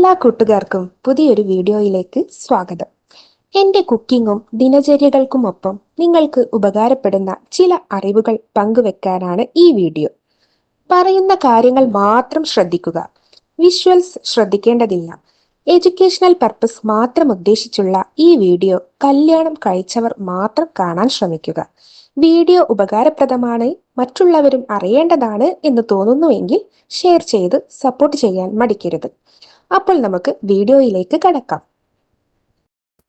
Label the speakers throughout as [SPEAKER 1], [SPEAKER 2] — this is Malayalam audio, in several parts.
[SPEAKER 1] എല്ലാ കൂട്ടുകാർക്കും പുതിയൊരു വീഡിയോയിലേക്ക് സ്വാഗതം. എൻ്റെ കുക്കിങ്ങും ദിനചര്യകൾക്കുമൊപ്പം നിങ്ങൾക്ക് ഉപകാരപ്പെടുന്ന ചില അറിവുകൾ പങ്കുവെക്കാനാണ് ഈ വീഡിയോ. പറയുന്ന കാര്യങ്ങൾ മാത്രം ശ്രദ്ധിക്കുക. വിഷ്വൽസ് ശ്രദ്ധിക്കേണ്ടതില്ല. എഡ്യൂക്കേഷണൽ പർപ്പസ് മാത്രം ഉദ്ദേശിച്ചുള്ള ഈ വീഡിയോ കല്യാണം കഴിച്ചവർ മാത്രം കാണാൻ ശ്രമിക്കുക. വീഡിയോ ഉപകാരപ്രദമാണ്, മറ്റുള്ളവരും അറിയേണ്ടതാണ് എന്ന് തോന്നുന്നുവെങ്കിൽ ഷെയർ ചെയ്ത് സപ്പോർട്ട് ചെയ്യാൻ മടിക്കരുത്. അപ്പോൾ നമുക്ക് വീഡിയോയിലേക്ക് കടക്കാം.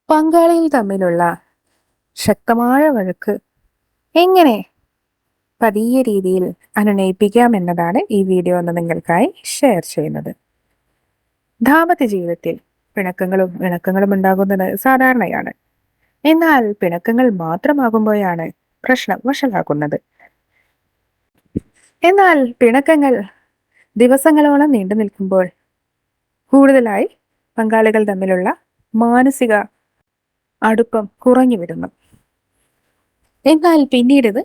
[SPEAKER 2] പങ്കാളികൾ തമ്മിലുള്ള ശക്തമായ വഴക്ക് എങ്ങനെ പതിയ രീതിയിൽ അനുനയിപ്പിക്കാം എന്നതാണ് ഈ വീഡിയോ ഒന്ന് നിങ്ങൾക്കായി ഷെയർ ചെയ്യുന്നത്. ദാമ്പത്യ ജീവിതത്തിൽ പിണക്കങ്ങളും ഇണക്കങ്ങളും ഉണ്ടാകുന്നത് സാധാരണയാണ്. എന്നാൽ പിണക്കങ്ങൾ മാത്രമാകുമ്പോഴാണ് പ്രശ്നം വഷളാക്കുന്നത്. എന്നാൽ പിണക്കങ്ങൾ ദിവസങ്ങളോളം നീണ്ടു നിൽക്കുമ്പോൾ കൂടുതലായി പങ്കാളികൾ തമ്മിലുള്ള മാനസിക അടുപ്പം കുറഞ്ഞു വരുന്നു. എന്നാൽ പിന്നീട് ഇത്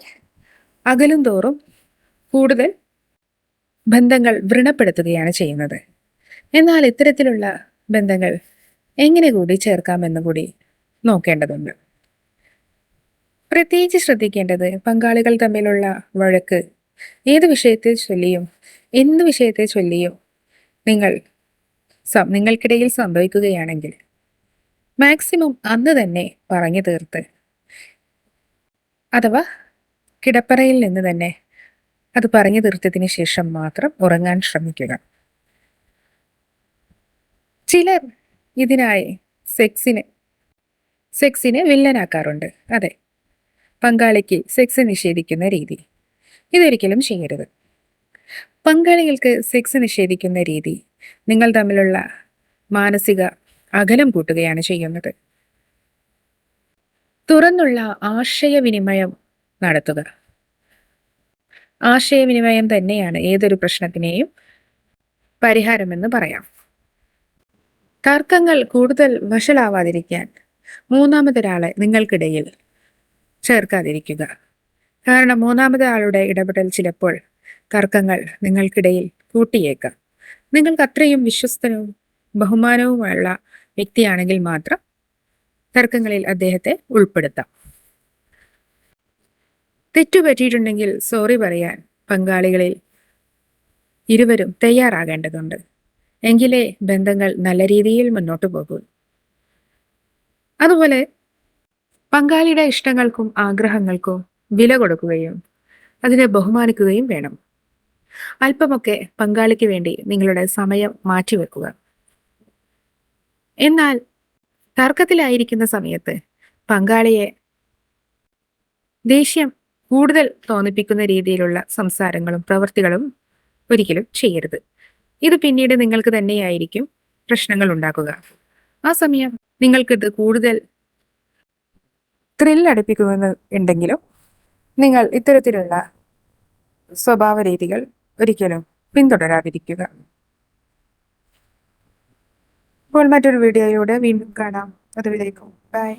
[SPEAKER 2] അകലും തോറും കൂടുതൽ ബന്ധങ്ങൾ വ്രണപ്പെടുത്തുകയാണ് ചെയ്യുന്നത്. എന്നാൽ ഇത്തരത്തിലുള്ള ബന്ധങ്ങൾ എങ്ങനെ കൂടി ചേർക്കാമെന്ന് കൂടി നോക്കേണ്ടതുണ്ട്. പ്രത്യേകിച്ച് ശ്രദ്ധിക്കേണ്ടത് പങ്കാളികൾ തമ്മിലുള്ള വഴക്ക് ഏത് വിഷയത്തെ ചൊല്ലിയും എന്ത് വിഷയത്തെ ചൊല്ലിയും നിങ്ങൾക്കിടയിൽ സംഭവിക്കുകയാണെങ്കിൽ മാക്സിമം അന്ന് തന്നെ പറഞ്ഞു തീർത്ത്, അഥവാ കിടപ്പറയിൽ നിന്ന് തന്നെ അത് പറഞ്ഞു തീർത്തതിന് ശേഷം മാത്രം ഉറങ്ങാൻ ശ്രമിക്കുക. ചിലർ ഇതിനായി സെക്സിനെ വില്ലനാക്കാറുണ്ട്. അതെ, പങ്കാളിക്ക് സെക്സ് നിഷേധിക്കുന്ന രീതി ഇതൊരിക്കലും ചെയ്യരുത്. പങ്കാളികൾക്ക് സെക്സ് നിഷേധിക്കുന്ന രീതി നിങ്ങൾ തമ്മിലുള്ള മാനസിക അകലം കൂട്ടുകയാണ് ചെയ്യുന്നത്. തുറന്നുള്ള ആശയവിനിമയം നടത്തുക. ആശയവിനിമയം തന്നെയാണ് ഏതൊരു പ്രശ്നത്തിനെയും പരിഹാരമെന്ന് പറയാം. തർക്കങ്ങൾ കൂടുതൽ വഷളാവാതിരിക്കാൻ മൂന്നാമതൊരാളെ നിങ്ങൾക്കിടയിൽ ചേർക്കാതിരിക്കുക. കാരണം മൂന്നാമതൊരാളുടെ ഇടപെടൽ ചിലപ്പോൾ തർക്കങ്ങൾ നിങ്ങൾക്കിടയിൽ കൂട്ടിയേക്കാം. നിങ്ങൾക്ക് അത്രയും വിശ്വസ്തനും ബഹുമാനവുമുള്ള വ്യക്തിയാണെങ്കിൽ മാത്രം തർക്കങ്ങളിൽ അദ്ദേഹത്തെ ഉൾപ്പെടുത്താം. തെറ്റുപറ്റിയിട്ടുണ്ടെങ്കിൽ സോറി പറയാൻ പങ്കാളികളിൽ ഇരുവരും തയ്യാറാകേണ്ടതുണ്ട്. എങ്കിലേ ബന്ധങ്ങൾ നല്ല രീതിയിൽ മുന്നോട്ട് പോകൂ. അതുപോലെ പങ്കാളിയുടെ ഇഷ്ടങ്ങൾക്കും ആഗ്രഹങ്ങൾക്കും വില കൊടുക്കുകയും അതിനെ ബഹുമാനിക്കുകയും വേണം. അല്പമൊക്കെ പങ്കാളിക്ക് വേണ്ടി നിങ്ങളുടെ സമയം മാറ്റിവെക്കുക. എന്നാൽ തർക്കത്തിലായിരിക്കുന്ന സമയത്ത് പങ്കാളിയെ ദേഷ്യം കൂടുതൽ തോന്നിപ്പിക്കുന്ന രീതിയിലുള്ള സംസാരങ്ങളും പ്രവൃത്തികളും ഒരിക്കലും ചെയ്യരുത്. ഇത് പിന്നീട് നിങ്ങൾക്ക് തന്നെയായിരിക്കും പ്രശ്നങ്ങൾ ഉണ്ടാക്കുക. ആ സമയം നിങ്ങൾക്കിത് കൂടുതൽ ത്രില്ലടിപ്പിക്കുമെന്ന് ഉണ്ടെങ്കിലും നിങ്ങൾ ഇത്തരത്തിലുള്ള സ്വഭാവ രീതികൾ ഒരിക്കലും പിന്തുടരാതിരിക്കുക. അപ്പോൾ മറ്റൊരു വീഡിയോയിലൂടെ വീണ്ടും കാണാം. അതുവരേക്കും ബൈ.